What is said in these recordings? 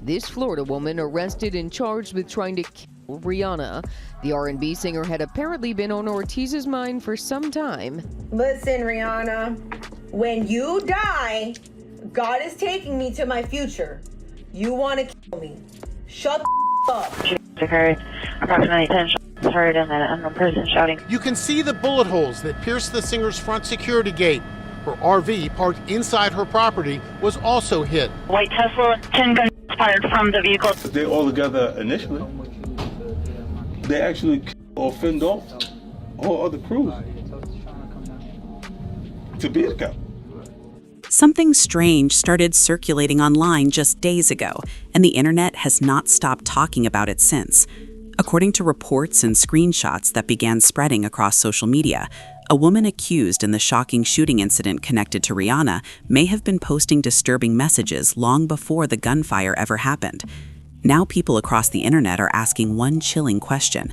This Florida woman arrested and charged with trying to kill Rihanna. The R&B singer had apparently been on Ortiz's mind for some time. Listen, Rihanna, when you die, God is taking me to my future. You want to kill me. Shut the up. Occurred approximately 10 shots heard and an unknown person shouting. You can see the bullet holes that pierced the singer's front security gate. Her RV, parked inside her property, was also hit. White Tesla, 10 guns fired from the vehicle. They're all together initially. They actually or fend off all other crews to be a cop. Something strange started circulating online just days ago, and the internet has not stopped talking about it since. According to reports and screenshots that began spreading across social media, a woman accused in the shocking shooting incident connected to Rihanna may have been posting disturbing messages long before the gunfire ever happened. Now people across the internet are asking one chilling question: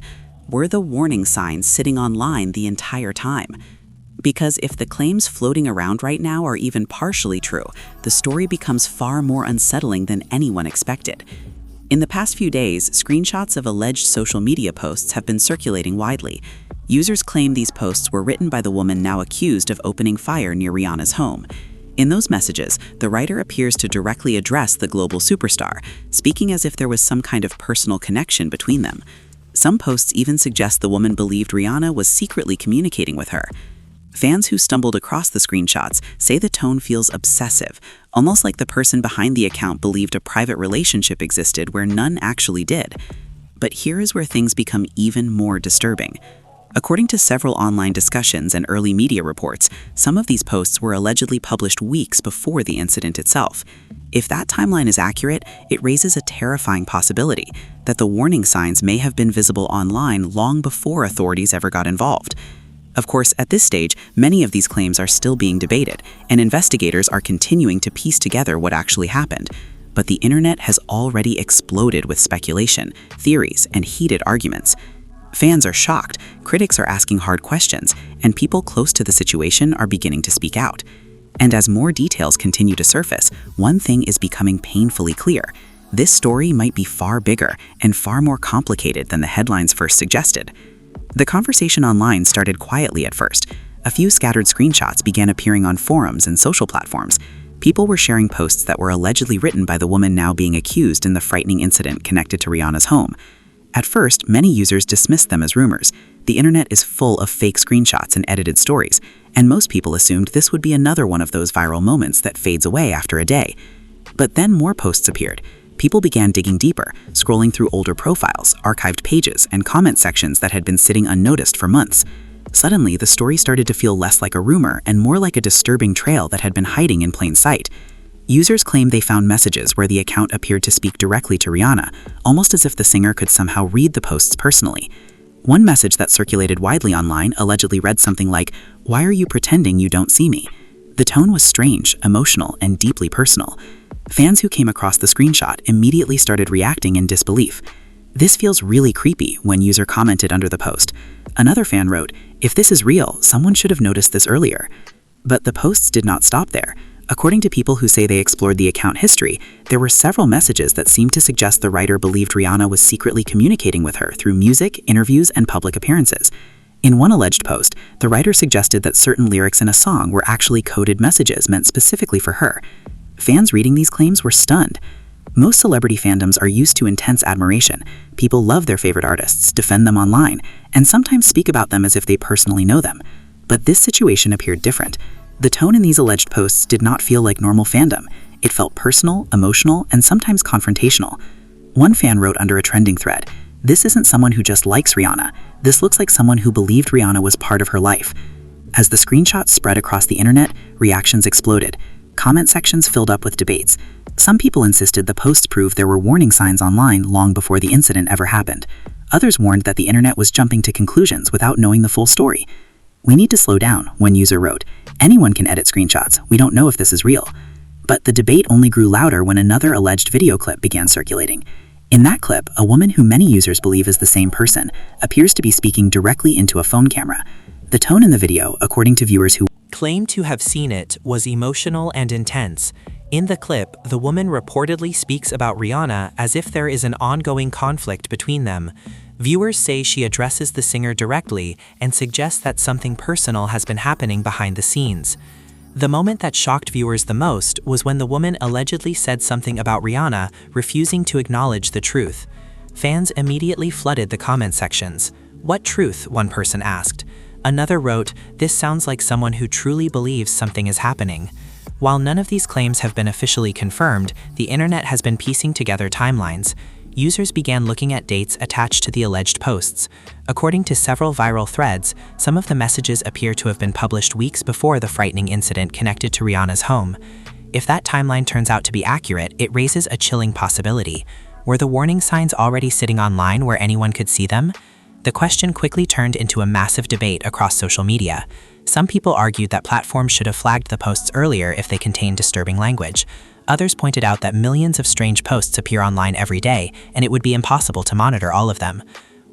were the warning signs sitting online the entire time? Because if the claims floating around right now are even partially true, the story becomes far more unsettling than anyone expected. In the past few days, screenshots of alleged social media posts have been circulating widely. Users claim these posts were written by the woman now accused of opening fire near Rihanna's home. In those messages, the writer appears to directly address the global superstar, speaking as if there was some kind of personal connection between them. Some posts even suggest the woman believed Rihanna was secretly communicating with her. Fans who stumbled across the screenshots say the tone feels obsessive, almost like the person behind the account believed a private relationship existed where none actually did. But here is where things become even more disturbing. According to several online discussions and early media reports, some of these posts were allegedly published weeks before the incident itself. If that timeline is accurate, it raises a terrifying possibility that the warning signs may have been visible online long before authorities ever got involved. Of course, at this stage, many of these claims are still being debated, and investigators are continuing to piece together what actually happened. But the internet has already exploded with speculation, theories, and heated arguments. Fans are shocked, critics are asking hard questions, and people close to the situation are beginning to speak out. And as more details continue to surface, one thing is becoming painfully clear. This story might be far bigger and far more complicated than the headlines first suggested. The conversation online started quietly at first. A few scattered screenshots began appearing on forums and social platforms. People were sharing posts that were allegedly written by the woman now being accused in the frightening incident connected to Rihanna's home. At first, many users dismissed them as rumors. The internet is full of fake screenshots and edited stories, and most people assumed this would be another one of those viral moments that fades away after a day. But then more posts appeared. People began digging deeper, scrolling through older profiles, archived pages, and comment sections that had been sitting unnoticed for months. Suddenly, the story started to feel less like a rumor and more like a disturbing trail that had been hiding in plain sight. Users claimed they found messages where the account appeared to speak directly to Rihanna, almost as if the singer could somehow read the posts personally. One message that circulated widely online allegedly read something like, "Why are you pretending you don't see me?" The tone was strange, emotional, and deeply personal. Fans who came across the screenshot immediately started reacting in disbelief. "This feels really creepy," one user commented under the post. Another fan wrote, "If this is real, someone should have noticed this earlier." But the posts did not stop there. According to people who say they explored the account history, there were several messages that seemed to suggest the writer believed Rihanna was secretly communicating with her through music, interviews, and public appearances. In one alleged post, the writer suggested that certain lyrics in a song were actually coded messages meant specifically for her. Fans reading these claims were stunned. Most celebrity fandoms are used to intense admiration. People love their favorite artists, defend them online, and sometimes speak about them as if they personally know them. But this situation appeared different. The tone in these alleged posts did not feel like normal fandom. It felt personal, emotional, and sometimes confrontational. One fan wrote under a trending thread, "This isn't someone who just likes Rihanna. This looks like someone who believed Rihanna was part of her life." As the screenshots spread across the internet, reactions exploded. Comment sections filled up with debates. Some people insisted the posts proved there were warning signs online long before the incident ever happened. Others warned that the internet was jumping to conclusions without knowing the full story. "We need to slow down," one user wrote. "Anyone can edit screenshots. We don't know if this is real." But the debate only grew louder when another alleged video clip began circulating. In that clip, a woman who many users believe is the same person appears to be speaking directly into a phone camera. The tone in the video, according to viewers who claimed to have seen it, was emotional and intense. In the clip, the woman reportedly speaks about Rihanna as if there is an ongoing conflict between them. Viewers say she addresses the singer directly and suggests that something personal has been happening behind the scenes. The moment that shocked viewers the most was when the woman allegedly said something about Rihanna, refusing to acknowledge the truth. Fans immediately flooded the comment sections. "What truth?" one person asked. Another wrote, "This sounds like someone who truly believes something is happening." While none of these claims have been officially confirmed, the internet has been piecing together timelines. Users began looking at dates attached to the alleged posts. According to several viral threads, some of the messages appear to have been published weeks before the frightening incident connected to Rihanna's home. If that timeline turns out to be accurate, it raises a chilling possibility. Were the warning signs already sitting online where anyone could see them? The question quickly turned into a massive debate across social media. Some people argued that platforms should have flagged the posts earlier if they contained disturbing language. Others pointed out that millions of strange posts appear online every day, and it would be impossible to monitor all of them.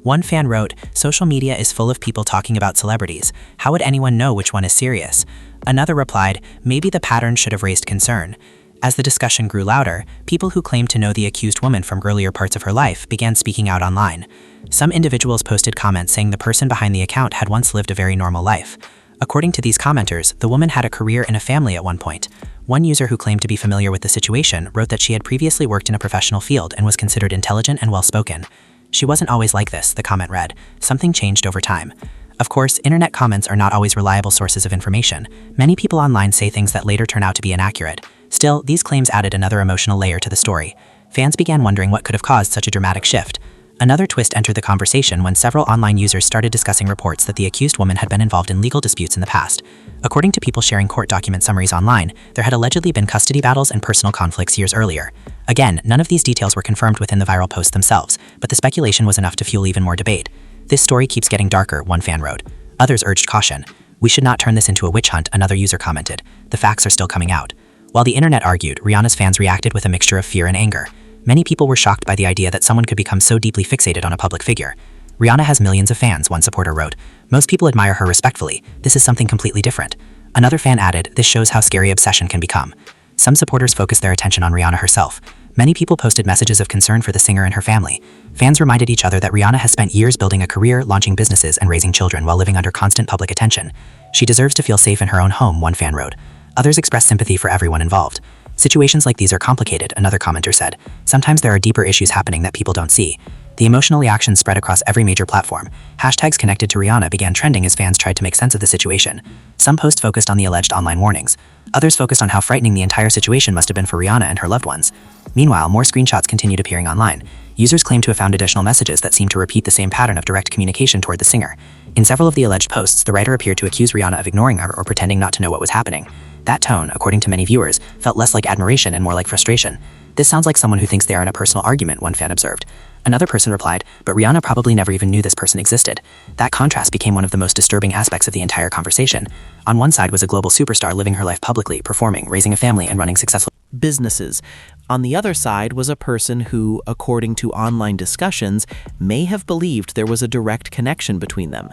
One fan wrote, "Social media is full of people talking about celebrities. How would anyone know which one is serious?" Another replied, "Maybe the pattern should have raised concern." As the discussion grew louder, people who claimed to know the accused woman from earlier parts of her life began speaking out online. Some individuals posted comments saying the person behind the account had once lived a very normal life. According to these commenters, the woman had a career and a family at one point. One user who claimed to be familiar with the situation wrote that she had previously worked in a professional field and was considered intelligent and well-spoken. "She wasn't always like this," the comment read. "Something changed over time." Of course, internet comments are not always reliable sources of information. Many people online say things that later turn out to be inaccurate. Still, these claims added another emotional layer to the story. Fans began wondering what could have caused such a dramatic shift. Another twist entered the conversation when several online users started discussing reports that the accused woman had been involved in legal disputes in the past. According to people sharing court document summaries online, there had allegedly been custody battles and personal conflicts years earlier. Again, none of these details were confirmed within the viral posts themselves, but the speculation was enough to fuel even more debate. "This story keeps getting darker," one fan wrote. Others urged caution. "We should not turn this into a witch hunt," another user commented. "The facts are still coming out." While the internet argued, Rihanna's fans reacted with a mixture of fear and anger. Many people were shocked by the idea that someone could become so deeply fixated on a public figure. "Rihanna has millions of fans," one supporter wrote. "Most people admire her respectfully. This is something completely different." Another fan added, "This shows how scary obsession can become." Some supporters focused their attention on Rihanna herself. Many people posted messages of concern for the singer and her family. Fans reminded each other that Rihanna has spent years building a career, launching businesses, and raising children while living under constant public attention. "She deserves to feel safe in her own home," one fan wrote. Others expressed sympathy for everyone involved. "Situations like these are complicated," another commenter said. "Sometimes there are deeper issues happening that people don't see." The emotional reactions spread across every major platform. Hashtags connected to Rihanna began trending as fans tried to make sense of the situation. Some posts focused on the alleged online warnings. Others focused on how frightening the entire situation must have been for Rihanna and her loved ones. Meanwhile, more screenshots continued appearing online. Users claimed to have found additional messages that seemed to repeat the same pattern of direct communication toward the singer. In several of the alleged posts, the writer appeared to accuse Rihanna of ignoring her or pretending not to know what was happening. That tone, according to many viewers, felt less like admiration and more like frustration. "This sounds like someone who thinks they are in a personal argument," one fan observed. Another person replied, "But Rihanna probably never even knew this person existed." That contrast became one of the most disturbing aspects of the entire conversation. On one side was a global superstar living her life publicly, performing, raising a family, and running successful businesses. On the other side was a person who, according to online discussions, may have believed there was a direct connection between them.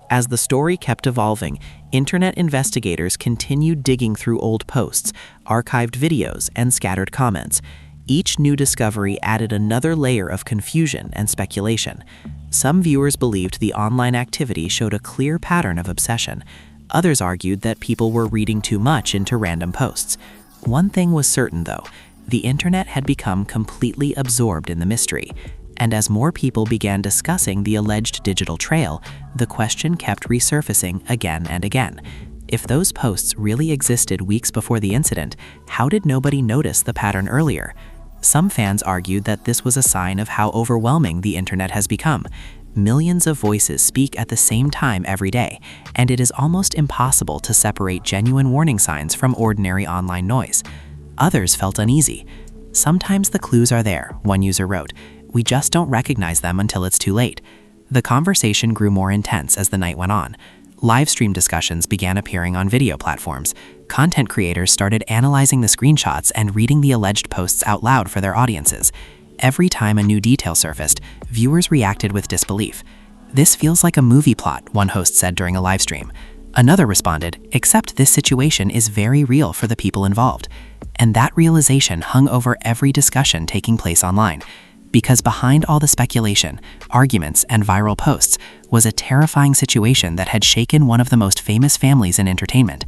As the story kept evolving, internet investigators continued digging through old posts, archived videos, and scattered comments. Each new discovery added another layer of confusion and speculation. Some viewers believed the online activity showed a clear pattern of obsession. Others argued that people were reading too much into random posts. One thing was certain, though. The internet had become completely absorbed in the mystery. And as more people began discussing the alleged digital trail, the question kept resurfacing again and again. If those posts really existed weeks before the incident, how did nobody notice the pattern earlier? Some fans argued that this was a sign of how overwhelming the internet has become. Millions of voices speak at the same time every day, and it is almost impossible to separate genuine warning signs from ordinary online noise. Others felt uneasy. "Sometimes the clues are there," one user wrote. "We just don't recognize them until it's too late." The conversation grew more intense as the night went on. Live stream discussions began appearing on video platforms. Content creators started analyzing the screenshots and reading the alleged posts out loud for their audiences. Every time a new detail surfaced, viewers reacted with disbelief. "This feels like a movie plot," one host said during a live stream. Another responded, "Except this situation is very real for the people involved." and that realization hung over every discussion taking place online. Because behind all the speculation, arguments, and viral posts was a terrifying situation that had shaken one of the most famous families in entertainment.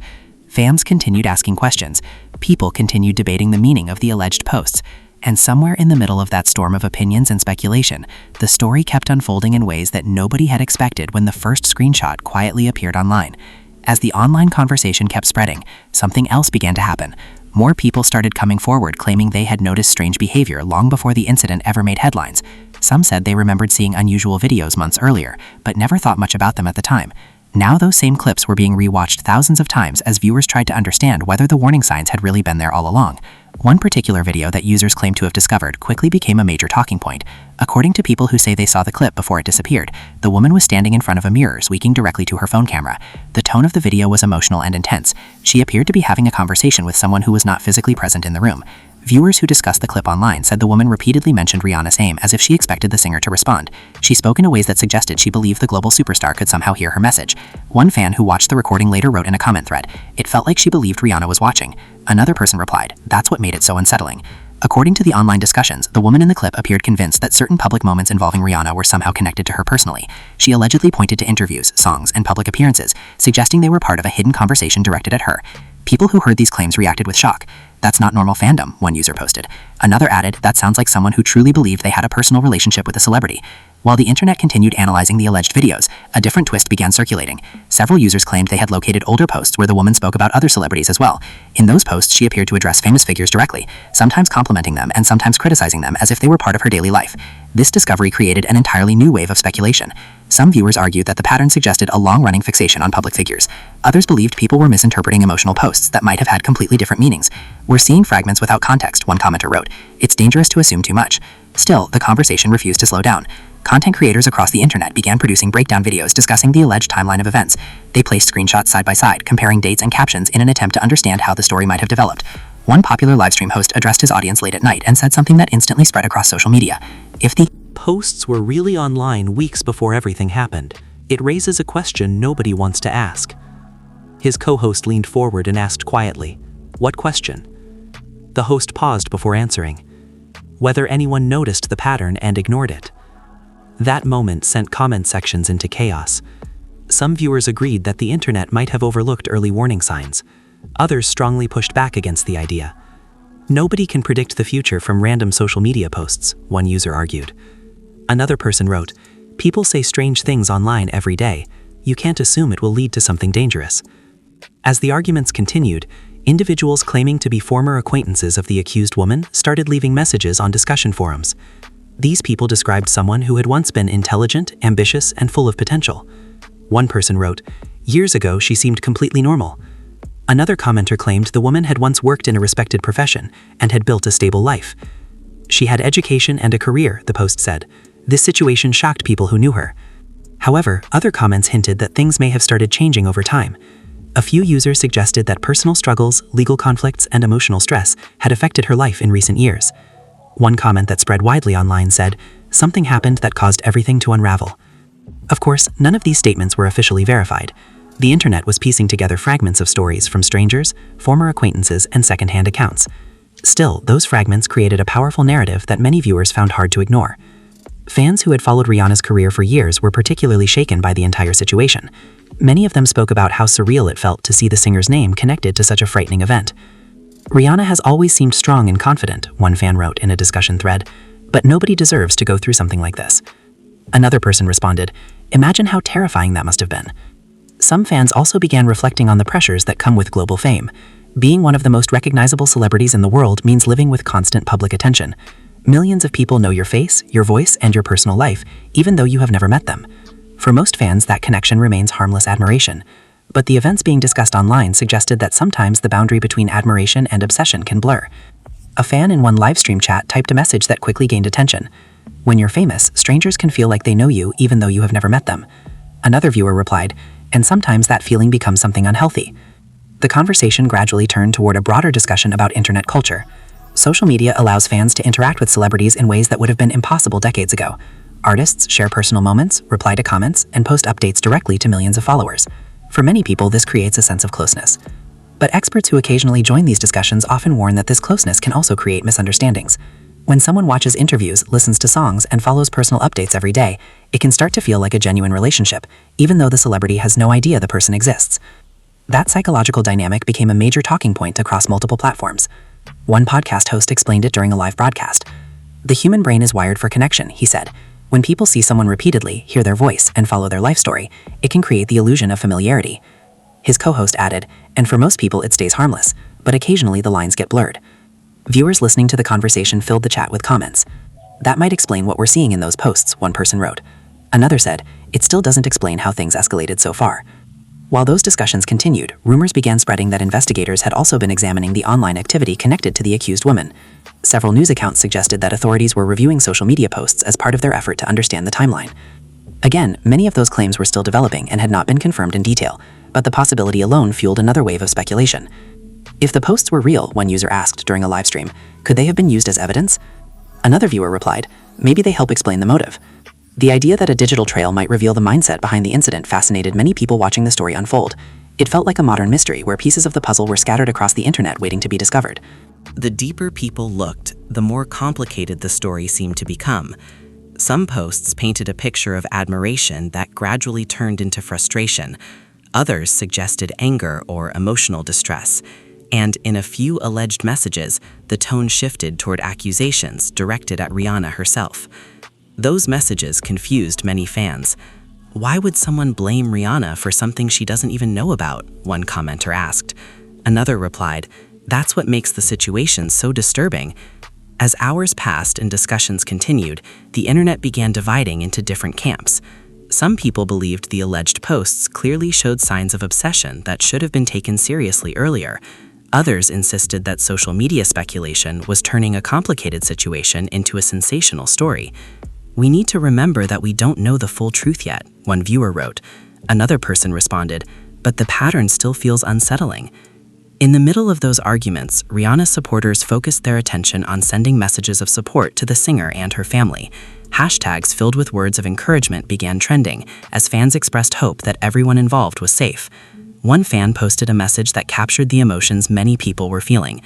Fans continued asking questions, people continued debating the meaning of the alleged posts, and somewhere in the middle of that storm of opinions and speculation, the story kept unfolding in ways that nobody had expected when the first screenshot quietly appeared online. As the online conversation kept spreading, something else began to happen. More people started coming forward claiming they had noticed strange behavior long before the incident ever made headlines. Some said they remembered seeing unusual videos months earlier, but never thought much about them at the time. Now those same clips were being rewatched thousands of times as viewers tried to understand whether the warning signs had really been there all along. One particular video that users claimed to have discovered quickly became a major talking point. According to people who say they saw the clip before it disappeared, the woman was standing in front of a mirror speaking directly to her phone camera. The tone of the video was emotional and intense. She appeared to be having a conversation with someone who was not physically present in the room. Viewers who discussed the clip online said the woman repeatedly mentioned Rihanna's name as if she expected the singer to respond. She spoke in ways that suggested she believed the global superstar could somehow hear her message. One fan who watched the recording later wrote in a comment thread, "It felt like she believed Rihanna was watching." Another person replied, "That's what made it so unsettling." According to the online discussions, the woman in the clip appeared convinced that certain public moments involving Rihanna were somehow connected to her personally. She allegedly pointed to interviews, songs, and public appearances, suggesting they were part of a hidden conversation directed at her. People who heard these claims reacted with shock. "That's not normal fandom," one user posted. Another added, "That sounds like someone who truly believed they had a personal relationship with a celebrity." While the internet continued analyzing the alleged videos, a different twist began circulating. Several users claimed they had located older posts where the woman spoke about other celebrities as well. In those posts, she appeared to address famous figures directly, sometimes complimenting them and sometimes criticizing them as if they were part of her daily life. This discovery created an entirely new wave of speculation. Some viewers argued that the pattern suggested a long-running fixation on public figures. Others believed people were misinterpreting emotional posts that might have had completely different meanings. "We're seeing fragments without context," one commenter wrote. "It's dangerous to assume too much." Still, the conversation refused to slow down. Content creators across the internet began producing breakdown videos discussing the alleged timeline of events. They placed screenshots side by side, comparing dates and captions in an attempt to understand how the story might have developed. One popular livestream host addressed his audience late at night and said something that instantly spread across social media. "If the Posts were really online weeks before everything happened, it raises a question nobody wants to ask." His co-host leaned forward and asked quietly, "What question?" The host paused before answering. Whether anyone noticed the pattern and ignored it. That moment sent comment sections into chaos. Some viewers agreed that the internet might have overlooked early warning signs. Others strongly pushed back against the idea. "Nobody can predict the future from random social media posts," one user argued. Another person wrote, "People say strange things online every day. You can't assume it will lead to something dangerous." As the arguments continued, individuals claiming to be former acquaintances of the accused woman started leaving messages on discussion forums. These people described someone who had once been intelligent, ambitious, and full of potential. One person wrote, "Years ago, she seemed completely normal." Another commenter claimed the woman had once worked in a respected profession and had built a stable life. "She had education and a career," the post said. "This situation shocked people who knew her." However, other comments hinted that things may have started changing over time. A few users suggested that personal struggles, legal conflicts, and emotional stress had affected her life in recent years. One comment that spread widely online said, "Something happened that caused everything to unravel." Of course, none of these statements were officially verified. The internet was piecing together fragments of stories from strangers, former acquaintances, and secondhand accounts. Still, those fragments created a powerful narrative that many viewers found hard to ignore. Fans who had followed Rihanna's career for years were particularly shaken by the entire situation. Many of them spoke about how surreal it felt to see the singer's name connected to such a frightening event. "Rihanna has always seemed strong and confident," one fan wrote in a discussion thread, "but nobody deserves to go through something like this." Another person responded, "Imagine how terrifying that must have been." Some fans also began reflecting on the pressures that come with global fame. Being one of the most recognizable celebrities in the world means living with constant public attention. Millions of people know your face, your voice, and your personal life, even though you have never met them. For most fans, that connection remains harmless admiration. But the events being discussed online suggested that sometimes the boundary between admiration and obsession can blur. A fan in one livestream chat typed a message that quickly gained attention. "When you're famous, strangers can feel like they know you even though you have never met them." Another viewer replied, "And sometimes that feeling becomes something unhealthy." The conversation gradually turned toward a broader discussion about internet culture. Social media allows fans to interact with celebrities in ways that would have been impossible decades ago. Artists share personal moments, reply to comments, and post updates directly to millions of followers. For many people, this creates a sense of closeness. But experts who occasionally join these discussions often warn that this closeness can also create misunderstandings. When someone watches interviews, listens to songs, and follows personal updates every day, it can start to feel like a genuine relationship, even though the celebrity has no idea the person exists. That psychological dynamic became a major talking point across multiple platforms. One podcast host explained it during a live broadcast. "The human brain is wired for connection," he said. "When people see someone repeatedly, hear their voice, and follow their life story, it can create the illusion of familiarity." His co-host added, "And for most people it stays harmless, but occasionally the lines get blurred." Viewers listening to the conversation filled the chat with comments. "That might explain what we're seeing in those posts," one person wrote. Another said, "It still doesn't explain how things escalated so far." While those discussions continued, rumors began spreading that investigators had also been examining the online activity connected to the accused woman. Several news accounts suggested that authorities were reviewing social media posts as part of their effort to understand the timeline. Again, many of those claims were still developing and had not been confirmed in detail, but the possibility alone fueled another wave of speculation. If the posts were real, one user asked during a live stream, could they have been used as evidence? Another viewer replied, maybe they help explain the motive. The idea that a digital trail might reveal the mindset behind the incident fascinated many people watching the story unfold. It felt like a modern mystery where pieces of the puzzle were scattered across the internet waiting to be discovered. The deeper people looked, the more complicated the story seemed to become. Some posts painted a picture of admiration that gradually turned into frustration. Others suggested anger or emotional distress. And in a few alleged messages, the tone shifted toward accusations directed at Rihanna herself. Those messages confused many fans. Why would someone blame Rihanna for something she doesn't even know about? One commenter asked. Another replied, that's what makes the situation so disturbing. As hours passed and discussions continued, the internet began dividing into different camps. Some people believed the alleged posts clearly showed signs of obsession that should have been taken seriously earlier. Others insisted that social media speculation was turning a complicated situation into a sensational story. We need to remember that we don't know the full truth yet, one viewer wrote. Another person responded, but the pattern still feels unsettling. In the middle of those arguments, Rihanna supporters focused their attention on sending messages of support to the singer and her family. Hashtags filled with words of encouragement began trending as fans expressed hope that everyone involved was safe. One fan posted a message that captured the emotions many people were feeling.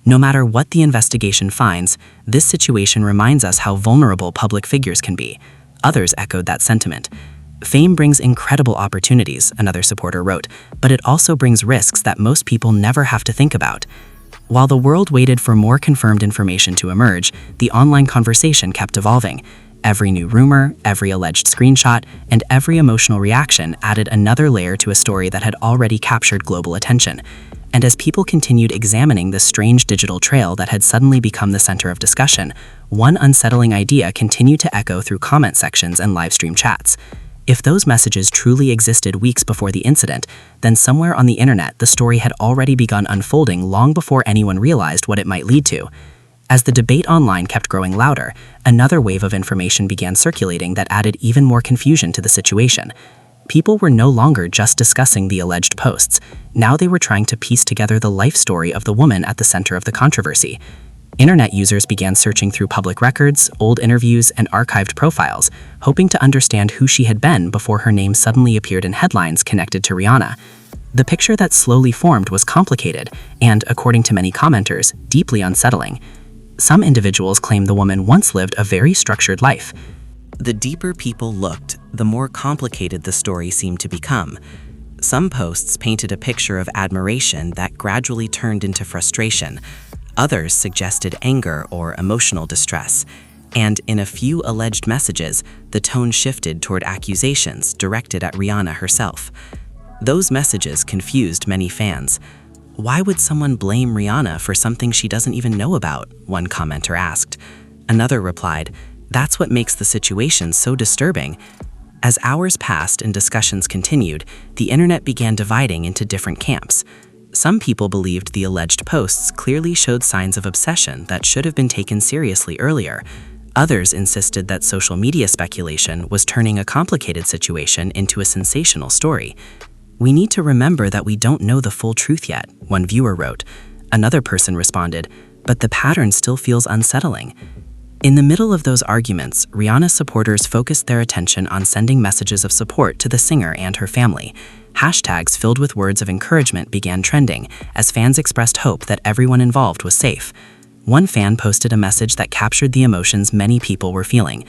No matter what the investigation finds, this situation reminds us how vulnerable public figures can be. Others echoed that sentiment. Fame brings incredible opportunities, another supporter wrote, but it also brings risks that most people never have to think about. While the world waited for more confirmed information to emerge, the online conversation kept evolving. Every new rumor, every alleged screenshot, and every emotional reaction added another layer to a story that had already captured global attention. And as people continued examining the strange digital trail that had suddenly become the center of discussion, one unsettling idea continued to echo through comment sections and live stream chats. If those messages truly existed weeks before the incident, then somewhere on the internet the story had already begun unfolding long before anyone realized what it might lead to. As the debate online kept growing louder, another wave of information began circulating that added even more confusion to the situation. People were no longer just discussing the alleged posts. Now they were trying to piece together the life story of the woman at the center of the controversy. Internet users began searching through public records, old interviews, and archived profiles, hoping to understand who she had been before her name suddenly appeared in headlines connected to Rihanna. The picture that slowly formed was complicated and, according to many commenters, deeply unsettling. Some individuals claim the woman once lived a very structured life. The deeper people looked, the more complicated the story seemed to become. Some posts painted a picture of admiration that gradually turned into frustration. Others suggested anger or emotional distress. And in a few alleged messages, the tone shifted toward accusations directed at Rihanna herself. Those messages confused many fans. Why would someone blame Rihanna for something she doesn't even know about? One commenter asked. Another replied, that's what makes the situation so disturbing. As hours passed and discussions continued, the internet began dividing into different camps. Some people believed the alleged posts clearly showed signs of obsession that should have been taken seriously earlier. Others insisted that social media speculation was turning a complicated situation into a sensational story. We need to remember that we don't know the full truth yet, one viewer wrote. Another person responded, but the pattern still feels unsettling. In the middle of those arguments, Rihanna supporters focused their attention on sending messages of support to the singer and her family. Hashtags filled with words of encouragement began trending as fans expressed hope that everyone involved was safe. One fan posted a message that captured the emotions many people were feeling.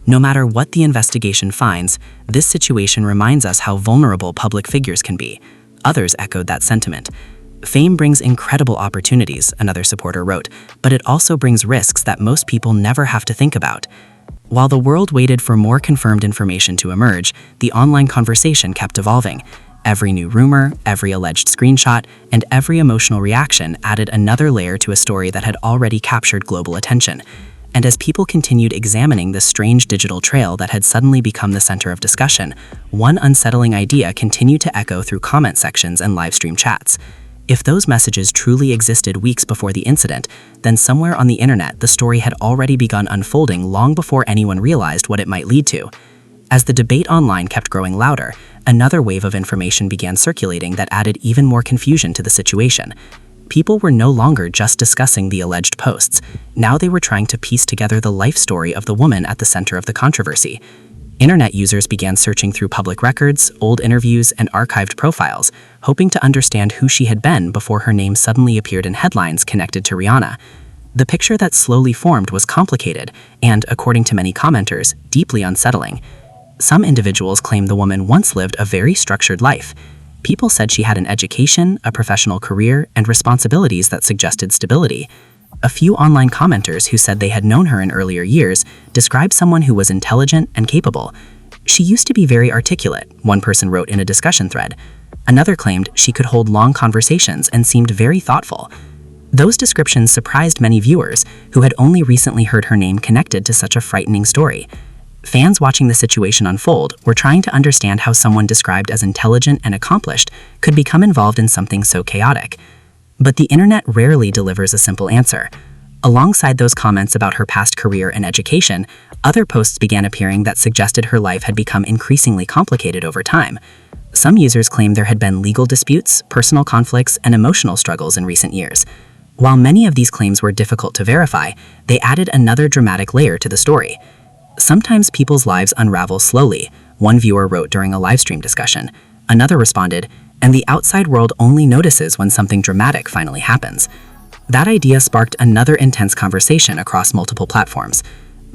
No matter what the investigation finds, this situation reminds us how vulnerable public figures can be. Others echoed that sentiment. Fame brings incredible opportunities, another supporter wrote, but it also brings risks that most people never have to think about. While the world waited for more confirmed information to emerge, the online conversation kept evolving. Every new rumor, every alleged screenshot, and every emotional reaction added another layer to a story that had already captured global attention. And as people continued examining the strange digital trail that had suddenly become the center of discussion, one unsettling idea continued to echo through comment sections and livestream chats. If those messages truly existed weeks before the incident, then somewhere on the internet the story had already begun unfolding long before anyone realized what it might lead to. As the debate online kept growing louder, another wave of information began circulating that added even more confusion to the situation. People were no longer just discussing the alleged posts. Now they were trying to piece together the life story of the woman at the center of the controversy. Internet users began searching through public records, old interviews, and archived profiles, hoping to understand who she had been before her name suddenly appeared in headlines connected to Rihanna. The picture that slowly formed was complicated and, according to many commenters, deeply unsettling. Some individuals claimed the woman once lived a very structured life. People said she had an education, a professional career, and responsibilities that suggested stability. A few online commenters who said they had known her in earlier years described someone who was intelligent and capable. She used to be very articulate, one person wrote in a discussion thread. Another claimed she could hold long conversations and seemed very thoughtful. Those descriptions surprised many viewers who had only recently heard her name connected to such a frightening story. Fans watching the situation unfold were trying to understand how someone described as intelligent and accomplished could become involved in something so chaotic. But the internet rarely delivers a simple answer. Alongside those comments about her past career and education, other posts began appearing that suggested her life had become increasingly complicated over time. Some users claimed there had been legal disputes, personal conflicts, and emotional struggles in recent years. While many of these claims were difficult to verify, they added another dramatic layer to the story. Sometimes people's lives unravel slowly, one viewer wrote during a livestream discussion. Another responded, and the outside world only notices when something dramatic finally happens. That idea sparked another intense conversation across multiple platforms.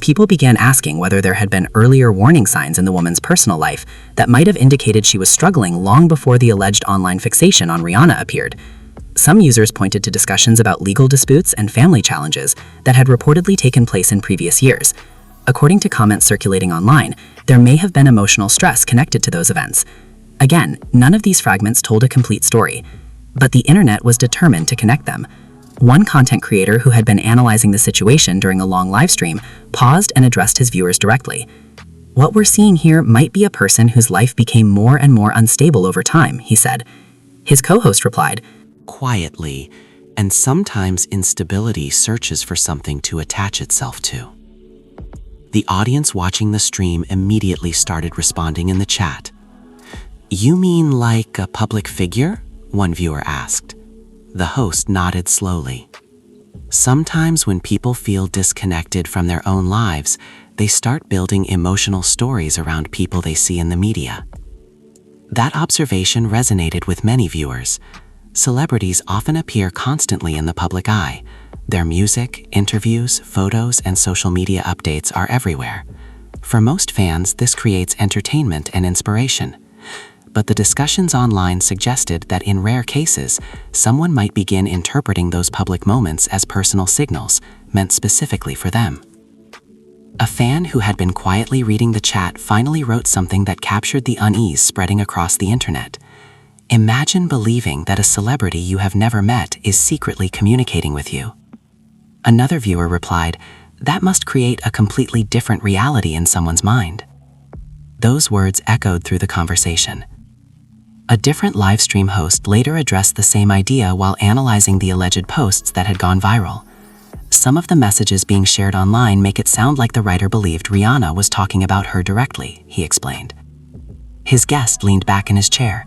People began asking whether there had been earlier warning signs in the woman's personal life that might have indicated she was struggling long before the alleged online fixation on Rihanna appeared. Some users pointed to discussions about legal disputes and family challenges that had reportedly taken place in previous years. According to comments circulating online, there may have been emotional stress connected to those events. Again, none of these fragments told a complete story, but the internet was determined to connect them. One content creator who had been analyzing the situation during a long live stream paused and addressed his viewers directly. "What we're seeing here might be a person whose life became more and more unstable over time," he said. His co-host replied, Quietly, and sometimes instability searches for something to attach itself to. The audience watching the stream immediately started responding in the chat. "You mean like a public figure?" one viewer asked. The host nodded slowly. Sometimes when people feel disconnected from their own lives, they start building emotional stories around people they see in the media. That observation resonated with many viewers. Celebrities often appear constantly in the public eye. Their music, interviews, photos, and social media updates are everywhere. For most fans, this creates entertainment and inspiration. But the discussions online suggested that in rare cases, someone might begin interpreting those public moments as personal signals meant specifically for them. A fan who had been quietly reading the chat finally wrote something that captured the unease spreading across the internet. "Imagine believing that a celebrity you have never met is secretly communicating with you." Another viewer replied, "That must create a completely different reality in someone's mind." Those words echoed through the conversation. A different livestream host later addressed the same idea while analyzing the alleged posts that had gone viral. Some of the messages being shared online make it sound like the writer believed Rihanna was talking about her directly, he explained. His guest leaned back in his chair,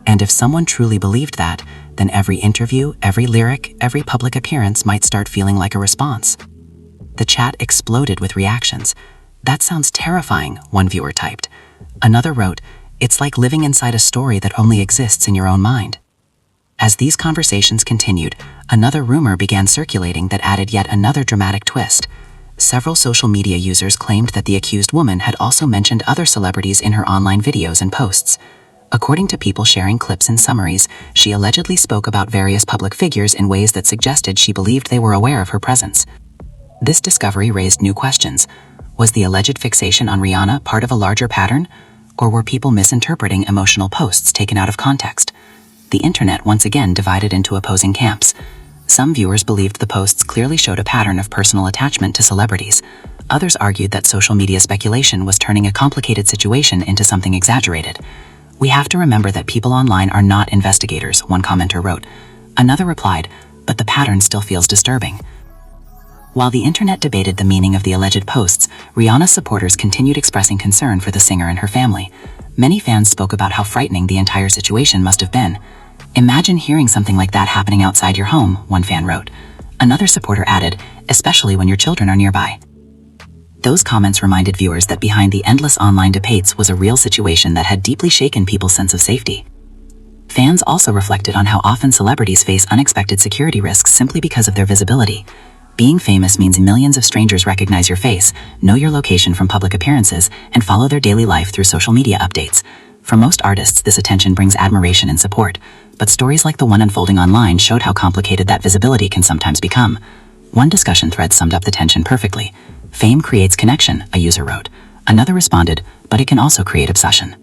and if someone truly believed that, then every interview, every lyric, every public appearance might start feeling like a response. The chat exploded with reactions. "That sounds terrifying," one viewer typed. Another wrote, "It's like living inside a story that only exists in your own mind." As these conversations continued, another rumor began circulating that added yet another dramatic twist. Several social media users claimed that the accused woman had also mentioned other celebrities in her online videos and posts. According to people sharing clips and summaries, she allegedly spoke about various public figures in ways that suggested she believed they were aware of her presence. This discovery raised new questions. Was the alleged fixation on Rihanna part of a larger pattern? Or were people misinterpreting emotional posts taken out of context? The internet once again divided into opposing camps. Some viewers believed the posts clearly showed a pattern of personal attachment to celebrities. Others argued that social media speculation was turning a complicated situation into something exaggerated. "We have to remember that people online are not investigators," one commenter wrote. Another replied, "But the pattern still feels disturbing." While the internet debated the meaning of the alleged posts, Rihanna supporters continued expressing concern for the singer and her family. Many fans spoke about how frightening the entire situation must have been. "Imagine hearing something like that happening outside your home," one fan wrote. Another supporter added, "Especially when your children are nearby." Those comments reminded viewers that behind the endless online debates was a real situation that had deeply shaken people's sense of safety. Fans also reflected on how often celebrities face unexpected security risks simply because of their visibility. Being famous means millions of strangers recognize your face, know your location from public appearances, and follow their daily life through social media updates. For most artists, this attention brings admiration and support, but stories like the one unfolding online showed how complicated that visibility can sometimes become. One discussion thread summed up the tension perfectly. "Fame creates connection," a user wrote. Another responded, "But it can also create obsession."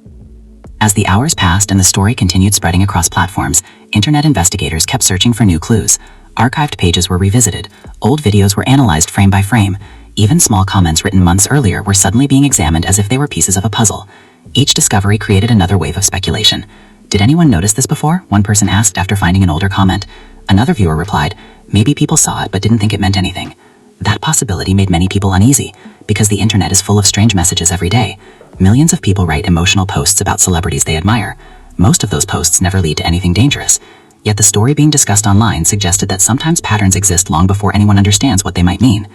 As the hours passed and the story continued spreading across platforms, internet investigators kept searching for new clues. Archived pages were revisited, old videos were analyzed frame by frame, even small comments written months earlier were suddenly being examined as if they were pieces of a puzzle. Each discovery created another wave of speculation. "Did anyone notice this before?" one person asked after finding an older comment. Another viewer replied, "Maybe people saw it but didn't think it meant anything." That possibility made many people uneasy, because the internet is full of strange messages every day. Millions of people write emotional posts about celebrities they admire. Most of those posts never lead to anything dangerous. Yet the story being discussed online suggested that sometimes patterns exist long before anyone understands what they might mean.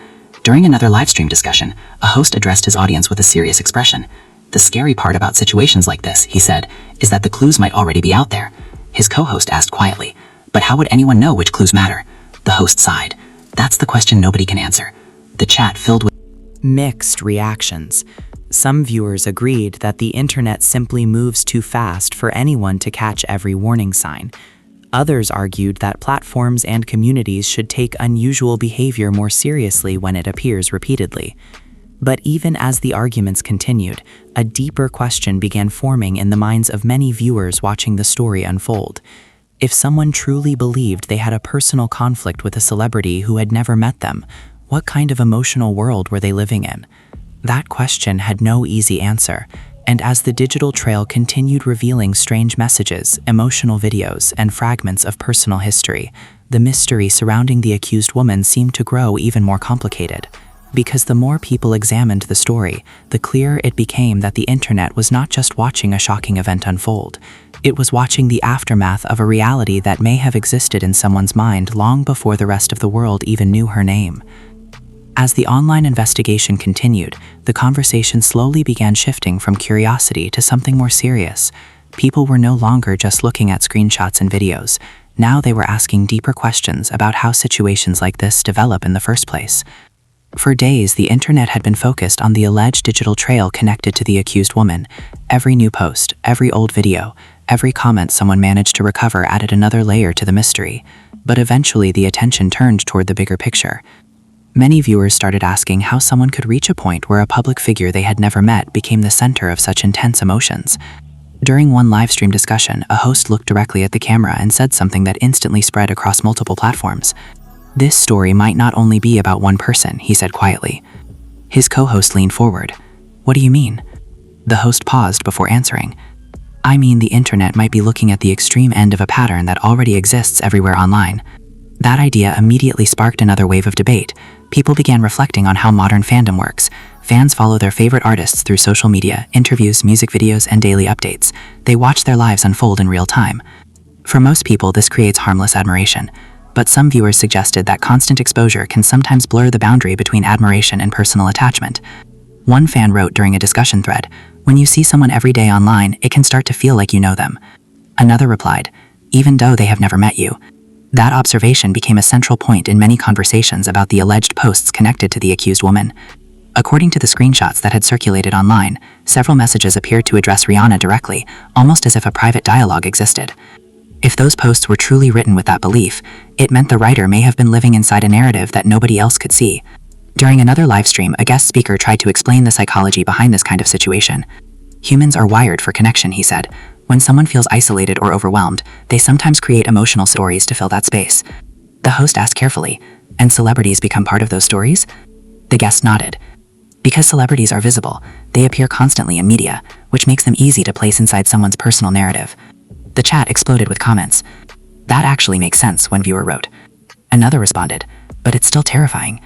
During another livestream discussion, a host addressed his audience with a serious expression. "The scary part about situations like this," he said, "is that the clues might already be out there." His co-host asked quietly, "But how would anyone know which clues matter?" The host sighed. "That's the question nobody can answer." The chat filled with mixed reactions. Some viewers agreed that the internet simply moves too fast for anyone to catch every warning sign. Others argued that platforms and communities should take unusual behavior more seriously when it appears repeatedly. But even as the arguments continued, a deeper question began forming in the minds of many viewers watching the story unfold. If someone truly believed they had a personal conflict with a celebrity who had never met them, what kind of emotional world were they living in? That question had no easy answer, and as the digital trail continued revealing strange messages, emotional videos, and fragments of personal history, the mystery surrounding the accused woman seemed to grow even more complicated. Because the more people examined the story, the clearer it became that the internet was not just watching a shocking event unfold. It was watching the aftermath of a reality that may have existed in someone's mind long before the rest of the world even knew her name. As the online investigation continued, the conversation slowly began shifting from curiosity to something more serious. People were no longer just looking at screenshots and videos. Now they were asking deeper questions about how situations like this develop in the first place. For days, the internet had been focused on the alleged digital trail connected to the accused woman. Every new post, every old video, every comment someone managed to recover added another layer to the mystery. But eventually, the attention turned toward the bigger picture. Many viewers started asking how someone could reach a point where a public figure they had never met became the center of such intense emotions. During one livestream discussion, a host looked directly at the camera and said something that instantly spread across multiple platforms. "This story might not only be about one person," he said quietly. His co-host leaned forward. "What do you mean?" The host paused before answering. "I mean, the internet might be looking at the extreme end of a pattern that already exists everywhere online." That idea immediately sparked another wave of debate. People began reflecting on how modern fandom works. Fans follow their favorite artists through social media, interviews, music videos, and daily updates. They watch their lives unfold in real time. For most people, this creates harmless admiration. but some viewers suggested that constant exposure can sometimes blur the boundary between admiration and personal attachment. One fan wrote during a discussion thread, "When you see someone every day online, it can start to feel like you know them." Another replied, "Even though they have never met you." That observation became a central point in many conversations about the alleged posts connected to the accused woman. According to the screenshots that had circulated online, several messages appeared to address Rihanna directly, almost as if a private dialogue existed. If those posts were truly written with that belief, it meant the writer may have been living inside a narrative that nobody else could see. During another livestream, a guest speaker tried to explain the psychology behind this kind of situation. "Humans are wired for connection," he said. "When someone feels isolated or overwhelmed, they sometimes create emotional stories to fill that space." The host asked carefully, "And celebrities become part of those stories?" The guest nodded. "Because celebrities are visible, they appear constantly in media, which makes them easy to place inside someone's personal narrative." The chat exploded with comments. "That actually makes sense," one viewer wrote. Another responded, "But it's still terrifying."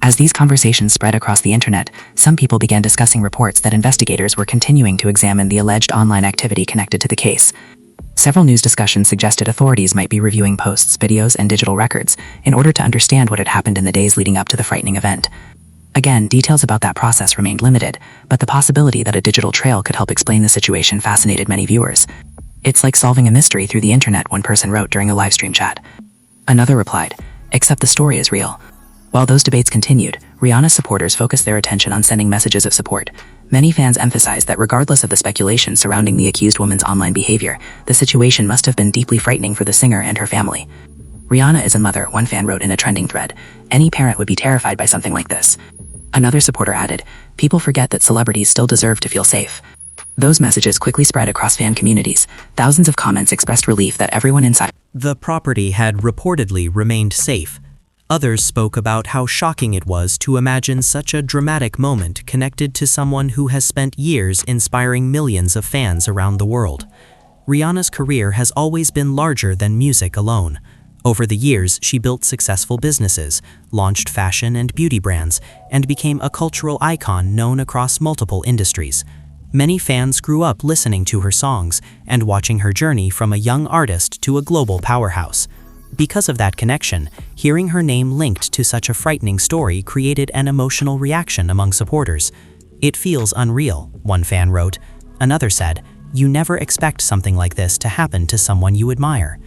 As these conversations spread across the internet, some people began discussing reports that investigators were continuing to examine the alleged online activity connected to the case. Several news discussions suggested authorities might be reviewing posts, videos, and digital records in order to understand what had happened in the days leading up to the frightening event. Again, details about that process remained limited, but the possibility that a digital trail could help explain the situation fascinated many viewers. "It's like solving a mystery through the internet," one person wrote during a livestream chat. Another replied, "Except the story is real." While those debates continued, Rihanna supporters focused their attention on sending messages of support. Many fans emphasized that regardless of the speculation surrounding the accused woman's online behavior, the situation must have been deeply frightening for the singer and her family. "Rihanna is a mother," one fan wrote in a trending thread. "Any parent would be terrified by something like this." Another supporter added, "People forget that celebrities still deserve to feel safe." Those messages quickly spread across fan communities. Thousands of comments expressed relief that everyone inside The property had reportedly remained safe. Others spoke about how shocking it was to imagine such a dramatic moment connected to someone who has spent years inspiring millions of fans around the world. Rihanna's career has always been larger than music alone. Over the years, she built successful businesses, launched fashion and beauty brands, and became a cultural icon known across multiple industries. Many fans grew up listening to her songs and watching her journey from a young artist to a global powerhouse. Because of that connection, hearing her name linked to such a frightening story created an emotional reaction among supporters. "It feels unreal," one fan wrote. Another said, "You never expect something like this to happen to someone you admire."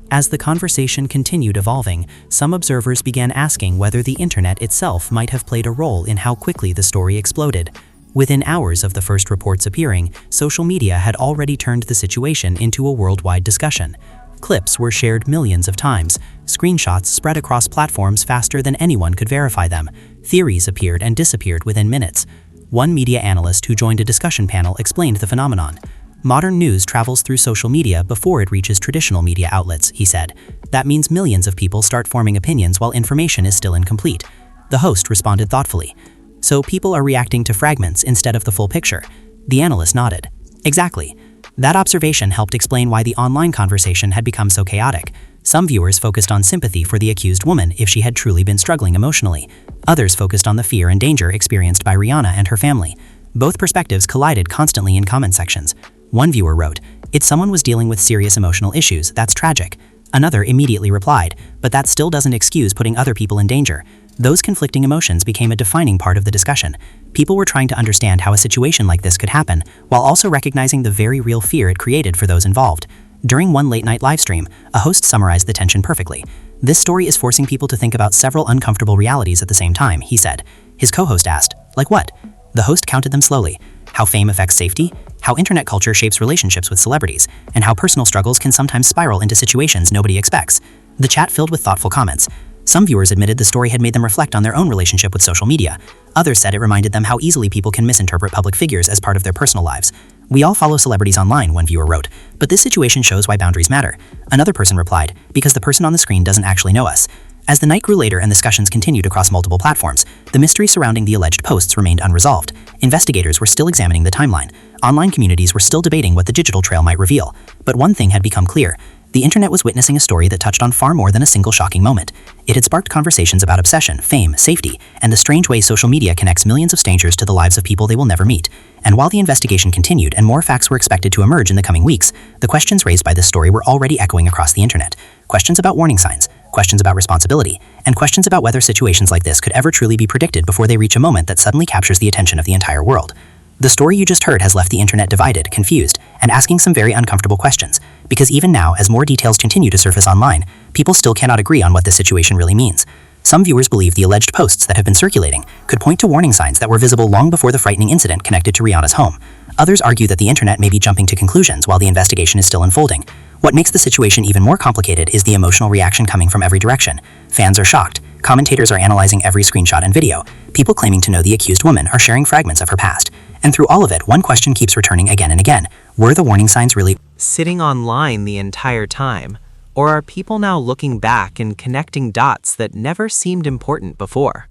As the conversation continued evolving, some observers began asking whether the internet itself might have played a role in how quickly the story exploded. Within hours of the first reports appearing, social media had already turned the situation into a worldwide discussion. Clips were shared millions of times. Screenshots spread across platforms faster than anyone could verify them. Theories appeared and disappeared within minutes. One media analyst who joined a discussion panel explained the phenomenon. "Modern news travels through social media before it reaches traditional media outlets," he said. "That means millions of people start forming opinions while information is still incomplete." The host responded thoughtfully. "So people are reacting to fragments instead of the full picture?" The analyst nodded. "Exactly." That observation helped explain why the online conversation had become so chaotic. Some viewers focused on sympathy for the accused woman if she had truly been struggling emotionally. Others focused on the fear and danger experienced by Rihanna and her family. Both perspectives collided constantly in comment sections. One viewer wrote, "If someone was dealing with serious emotional issues, that's tragic." Another immediately replied, "But that still doesn't excuse putting other people in danger." Those conflicting emotions became a defining part of the discussion. People were trying to understand how a situation like this could happen, while also recognizing the very real fear it created for those involved. During one late-night livestream, a host summarized the tension perfectly. "This story is forcing people to think about several uncomfortable realities at the same time," he said. His co-host asked, "Like what?" The host counted them slowly. How fame affects safety, how internet culture shapes relationships with celebrities, and how personal struggles can sometimes spiral into situations nobody expects. The chat filled with thoughtful comments. Some viewers admitted the story had made them reflect on their own relationship with social media. Others said it reminded them how easily people can misinterpret public figures as part of their personal lives. "We all follow celebrities online," one viewer wrote, "but this situation shows why boundaries matter." Another person replied, "Because the person on the screen doesn't actually know us." As the night grew later and discussions continued across multiple platforms, the mystery surrounding the alleged posts remained unresolved. Investigators were still examining the timeline. Online communities were still debating what the digital trail might reveal. But one thing had become clear. The internet was witnessing a story that touched on far more than a single shocking moment. It had sparked conversations about obsession, fame, safety, and the strange way social media connects millions of strangers to the lives of people they will never meet. And while the investigation continued and more facts were expected to emerge in the coming weeks, the questions raised by this story were already echoing across the internet. Questions about warning signs, questions about responsibility, and questions about whether situations like this could ever truly be predicted before they reach a moment that suddenly captures the attention of the entire world. The story you just heard has left the internet divided, confused, and asking some very uncomfortable questions, because even now, as more details continue to surface online, people still cannot agree on what this situation really means. Some viewers believe the alleged posts that have been circulating could point to warning signs that were visible long before the frightening incident connected to Rihanna's home. Others argue that the internet may be jumping to conclusions while the investigation is still unfolding. What makes the situation even more complicated is the emotional reaction coming from every direction. Fans are shocked, commentators are analyzing every screenshot and video, people claiming to know the accused woman are sharing fragments of her past. And through all of it, one question keeps returning again and again. Were the warning signs really sitting online the entire time? Or are people now looking back and connecting dots that never seemed important before?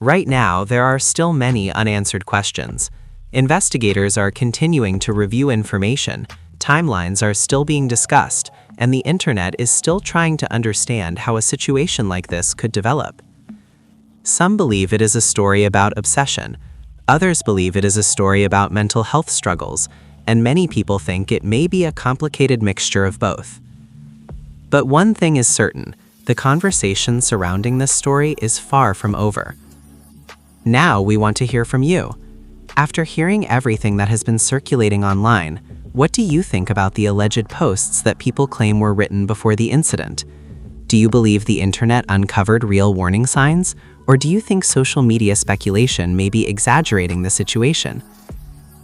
Right now, there are still many unanswered questions. Investigators are continuing to review information, timelines are still being discussed, and the internet is still trying to understand how a situation like this could develop. Some believe it is a story about obsession, others believe it is a story about mental health struggles, and many people think it may be a complicated mixture of both. But one thing is certain, the conversation surrounding this story is far from over. Now we want to hear from you. After hearing everything that has been circulating online, what do you think about the alleged posts that people claim were written before the incident? Do you believe the internet uncovered real warning signs, or do you think social media speculation may be exaggerating the situation?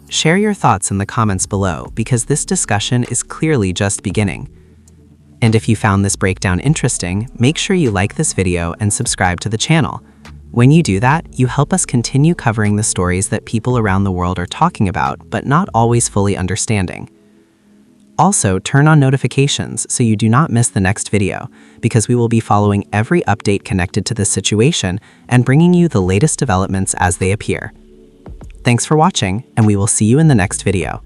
Share your thoughts in the comments below, because this discussion is clearly just beginning. And if you found this breakdown interesting, make sure you like this video and subscribe to the channel. When you do that, you help us continue covering the stories that people around the world are talking about, but not always fully understanding. Also, turn on notifications so you do not miss the next video, because we will be following every update connected to this situation and bringing you the latest developments as they appear. Thanks for watching, and we will see you in the next video.